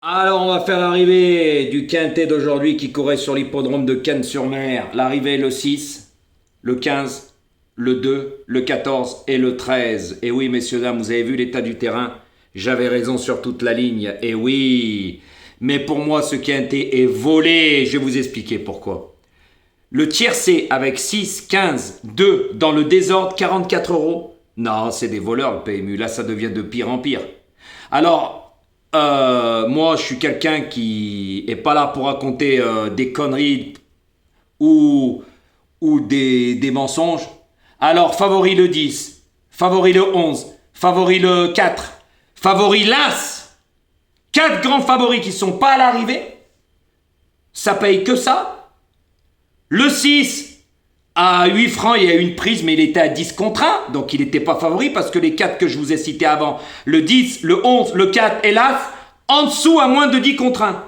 Alors, on va faire l'arrivée du quintet d'aujourd'hui qui courait sur l'hippodrome de Cannes-sur-Mer. L'arrivée le 6, le 15, le 2, le 14 et le 13. Et oui, messieurs, dames, vous avez vu l'état du terrain? J'avais raison sur toute la ligne. Et oui, mais pour moi, ce quintet est volé. Je vais vous expliquer pourquoi. Le tiercé avec 6, 15, 2 dans le désordre, 44 euros. Non, c'est des voleurs le PMU. Là, ça devient de pire en pire. Alors, moi, je suis quelqu'un qui est pas là pour raconter des conneries ou, ou des mensonges. Alors, favori le 10, favori le 11, favori le 4, favori l'As. Quatre grands favoris qui sont pas à l'arrivée. Ça paye que ça. Le 6, à 8 francs, il y a une prise, mais il était à 10 contre 1. Donc, il n'était pas favori parce que les 4 que je vous ai cités avant, le 10, le 11, le 4 et l'As, en dessous à moins de 10 contre 1.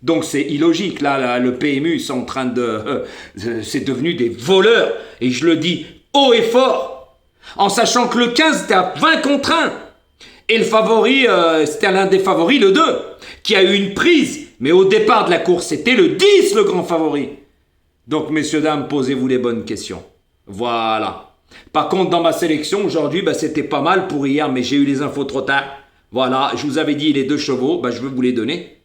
Donc c'est illogique, là, le PMU, ils sont en train de... c'est devenu des voleurs, et je le dis haut et fort, en sachant que le 15 était à 20 contre 1, et le favori, c'était l'un des favoris, le 2, qui a eu une prise, mais au départ de la course, c'était le 10, le grand favori. Donc messieurs, dames, posez-vous les bonnes questions. Voilà. Par contre, dans ma sélection, aujourd'hui, c'était pas mal pour hier, mais j'ai eu les infos trop tard. Voilà, je vous avais dit les 2 chevaux, je vais vous les donner.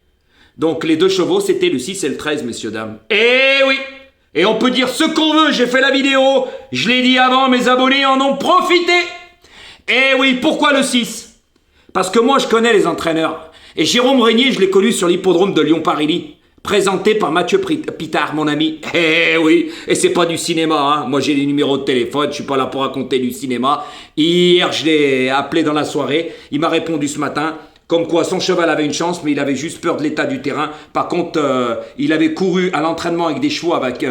Donc les 2 chevaux, c'était le 6 et le 13, messieurs, dames. Eh oui! Et on peut dire ce qu'on veut, j'ai fait la vidéo, je l'ai dit avant, mes abonnés en ont profité. Eh oui, pourquoi le 6? Parce que moi, je connais les entraîneurs. Et Jérôme Régnier, je l'ai connu sur l'hippodrome de Lyon-Paris, présenté par Mathieu Pitard, mon ami. Eh oui, et c'est pas du cinéma, hein. Moi, j'ai les numéros de téléphone, je suis pas là pour raconter du cinéma. Hier, je l'ai appelé dans la soirée, il m'a répondu ce matin, comme quoi son cheval avait une chance, mais il avait juste peur de l'état du terrain. Par contre, il avait couru à l'entraînement avec des chevaux, avec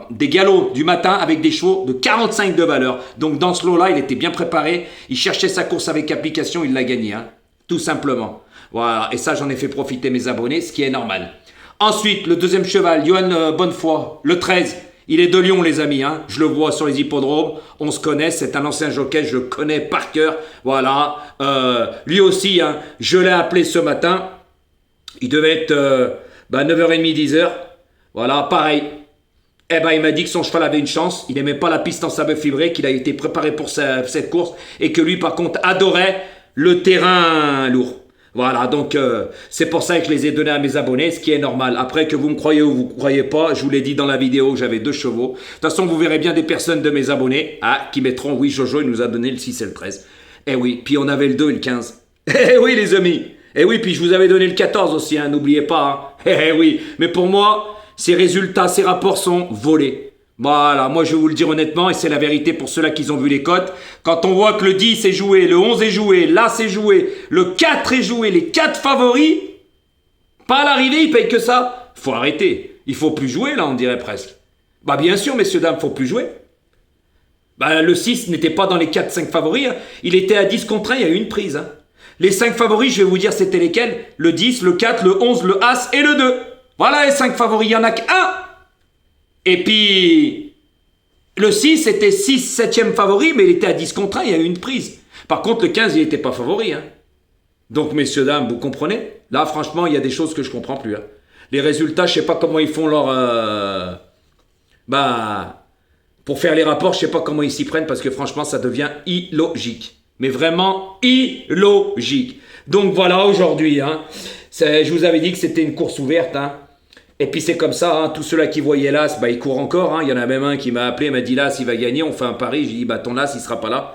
des galops du matin, avec des chevaux de 45 de valeur. Donc dans ce lot-là, il était bien préparé, il cherchait sa course avec application, il l'a gagné, hein. Tout simplement. Voilà, et ça, j'en ai fait profiter mes abonnés, ce qui est normal. Ensuite, le deuxième cheval, Johan Bonnefoy, le 13. Il est de Lyon, les amis, hein. Je le vois sur les hippodromes. On se connaît, c'est un ancien jockey, je le connais par cœur. Voilà. Lui aussi, hein, je l'ai appelé ce matin. Il devait être 9h30, 10h. Voilà, pareil. Eh ben, il m'a dit que son cheval avait une chance. Il n'aimait pas la piste en sable fibré, qu'il a été préparé pour cette course. Et que lui, par contre, adorait le terrain lourd. Voilà, donc c'est pour ça que je les ai donnés à mes abonnés, ce qui est normal. Après, que vous me croyez ou vous ne croyez pas, je vous l'ai dit dans la vidéo, j'avais 2 chevaux. De toute façon, vous verrez bien des personnes de mes abonnés qui mettront, oui, Jojo, il nous a donné le 6 et le 13. Eh oui, puis on avait le 2 et le 15. Eh oui, les amis. Eh oui, puis je vous avais donné le 14 aussi, hein, n'oubliez pas. Hein. Eh oui, mais pour moi, ces résultats, ces rapports sont volés. Voilà, moi je vais vous le dire honnêtement, et c'est la vérité pour ceux-là qui ont vu les cotes. Quand on voit que le 10 est joué, le 11 est joué, l'As est joué, le 4 est joué, les 4 favoris, pas à l'arrivée, ils payent que ça. Faut arrêter. Il faut plus jouer là, on dirait presque. Bien sûr, messieurs, dames, faut plus jouer. Le 6 n'était pas dans les 4-5 favoris, hein. Il était à 10 contre 1, il y a eu une prise. Hein. Les 5 favoris, je vais vous dire c'était lesquels. Le 10, le 4, le 11, le As et le 2. Voilà les 5 favoris, il y en a qu'un. Et puis, le 6 c'était 6 7e favori, mais il était à 10 contre 1, il y a eu une prise. Par contre, le 15, il n'était pas favori. Hein. Donc, messieurs, dames, vous comprenez? Là, franchement, il y a des choses que je ne comprends plus. Hein. Les résultats, je ne sais pas comment ils font leur... pour faire les rapports, je ne sais pas comment ils s'y prennent, parce que franchement, ça devient illogique. Mais vraiment illogique. Donc, voilà, aujourd'hui, hein, je vous avais dit que c'était une course ouverte, hein. Et puis c'est comme ça, hein, tous ceux-là qui voyaient l'As, ils courent encore. Hein. Il y en a même un qui m'a appelé, m'a dit l'As, il va gagner, on fait un pari. J'ai dit, ton l'As, il sera pas là.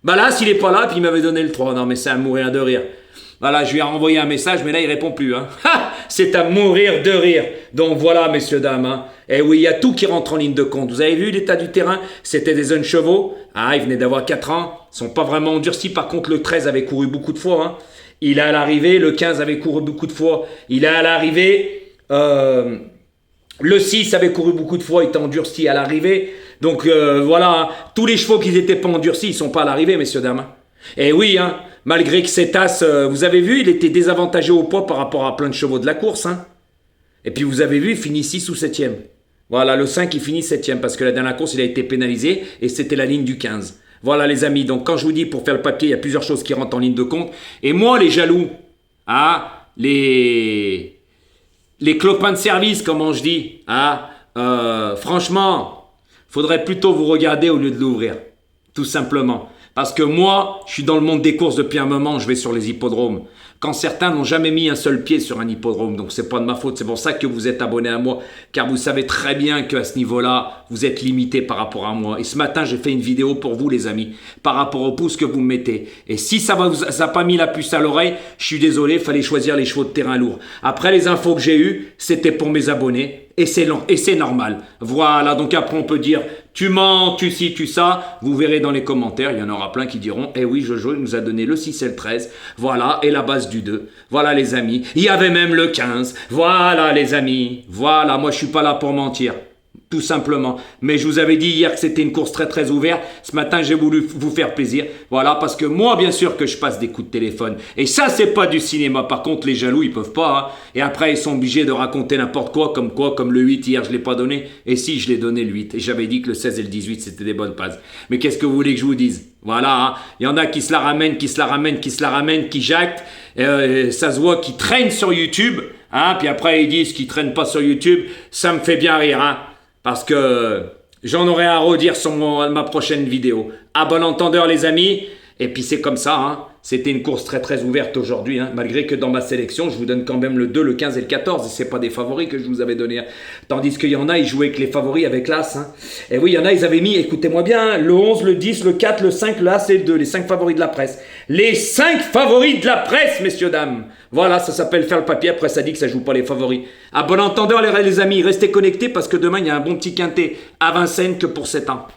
L'As, il est pas là, puis il m'avait donné le 3. Non, mais c'est à mourir de rire. Voilà, je lui ai renvoyé un message, mais là, il répond plus. Hein. C'est à mourir de rire. Donc voilà, messieurs, dames. Hein. Et oui, il y a tout qui rentre en ligne de compte. Vous avez vu l'état du terrain? C'était des jeunes chevaux. Ils venaient d'avoir 4 ans. Ils sont pas vraiment endurcis. Par contre, le 13 avait couru beaucoup de fois. Hein. Il est à l'arrivée. Le 15 avait couru beaucoup de fois. Il est à l'arrivée. Le 6 avait couru beaucoup de fois, il était endurci à l'arrivée. Donc voilà, tous les chevaux qui n'étaient pas endurcis, ils ne sont pas à l'arrivée, messieurs, dames. Et oui, hein, malgré que cet As, vous avez vu, il était désavantagé au poids par rapport à plein de chevaux de la course. Hein. Et puis vous avez vu, il finit 6 ou 7e. Voilà, le 5, il finit 7e parce que la dernière course, il a été pénalisé et c'était la ligne du 15. Voilà les amis, donc quand je vous dis pour faire le papier, il y a plusieurs choses qui rentrent en ligne de compte. Et moi, les jaloux, Ah, les clopins de service, comment je dis. Ah, franchement, faudrait plutôt vous regarder au lieu de l'ouvrir. Tout simplement. Parce que moi, je suis dans le monde des courses depuis un moment, je vais sur les hippodromes. Quand certains n'ont jamais mis un seul pied sur un hippodrome, donc c'est pas de ma faute, c'est pour ça que vous êtes abonné à moi, car vous savez très bien qu'à ce niveau-là, vous êtes limité par rapport à moi. Et ce matin, j'ai fait une vidéo pour vous, les amis, par rapport au pouce que vous me mettez. Et si ça n'a pas mis la puce à l'oreille, je suis désolé, il fallait choisir les chevaux de terrain lourds. Après, les infos que j'ai eues, c'était pour mes abonnés. Et c'est normal. Voilà, donc après on peut dire, tu mens, tu ci, tu ça. Vous verrez dans les commentaires, il y en aura plein qui diront, eh oui, Jojo, il nous a donné le 6 et le 13. Voilà, et la base du 2. Voilà les amis. Il y avait même le 15. Voilà les amis. Voilà, moi je suis pas là pour mentir. Tout simplement. Mais je vous avais dit hier que c'était une course très très ouverte. Ce matin, j'ai voulu vous faire plaisir. Voilà, parce que moi, bien sûr que je passe des coups de téléphone. Et ça, c'est pas du cinéma. Par contre, les jaloux, ils peuvent pas. Hein. Et après, ils sont obligés de raconter n'importe quoi, comme le 8 hier, je l'ai pas donné. Et si, je l'ai donné le 8. Et j'avais dit que le 16 et le 18, c'était des bonnes passes. Mais qu'est-ce que vous voulez que je vous dise? Voilà, hein. Il y en a qui se la ramènent, qui jactent. Ça se voit, qui traînent sur YouTube. Hein. Puis après, ils disent qu'ils traînent pas sur YouTube. Ça me fait bien rire, hein. Parce que j'en aurai à redire sur ma prochaine vidéo. À bon entendeur les amis. Et puis c'est comme ça. Hein. C'était une course très très ouverte aujourd'hui. Hein. Malgré que dans ma sélection, je vous donne quand même le 2, le 15 et le 14. Et c'est pas des favoris que je vous avais donné. Tandis qu'il y en a, ils jouaient avec les favoris avec l'As. Hein. Et oui, il y en a, ils avaient mis, écoutez-moi bien, le 11, le 10, le 4, le 5, le As et le 2. Les 5 favoris de la presse. Les 5 favoris de la presse, messieurs, dames. Voilà, ça s'appelle faire le papier. Après, ça dit que ça joue pas les favoris. À bon entendeur les amis, restez connectés parce que demain, il y a un bon petit quintet à Vincennes que pour 7 ans.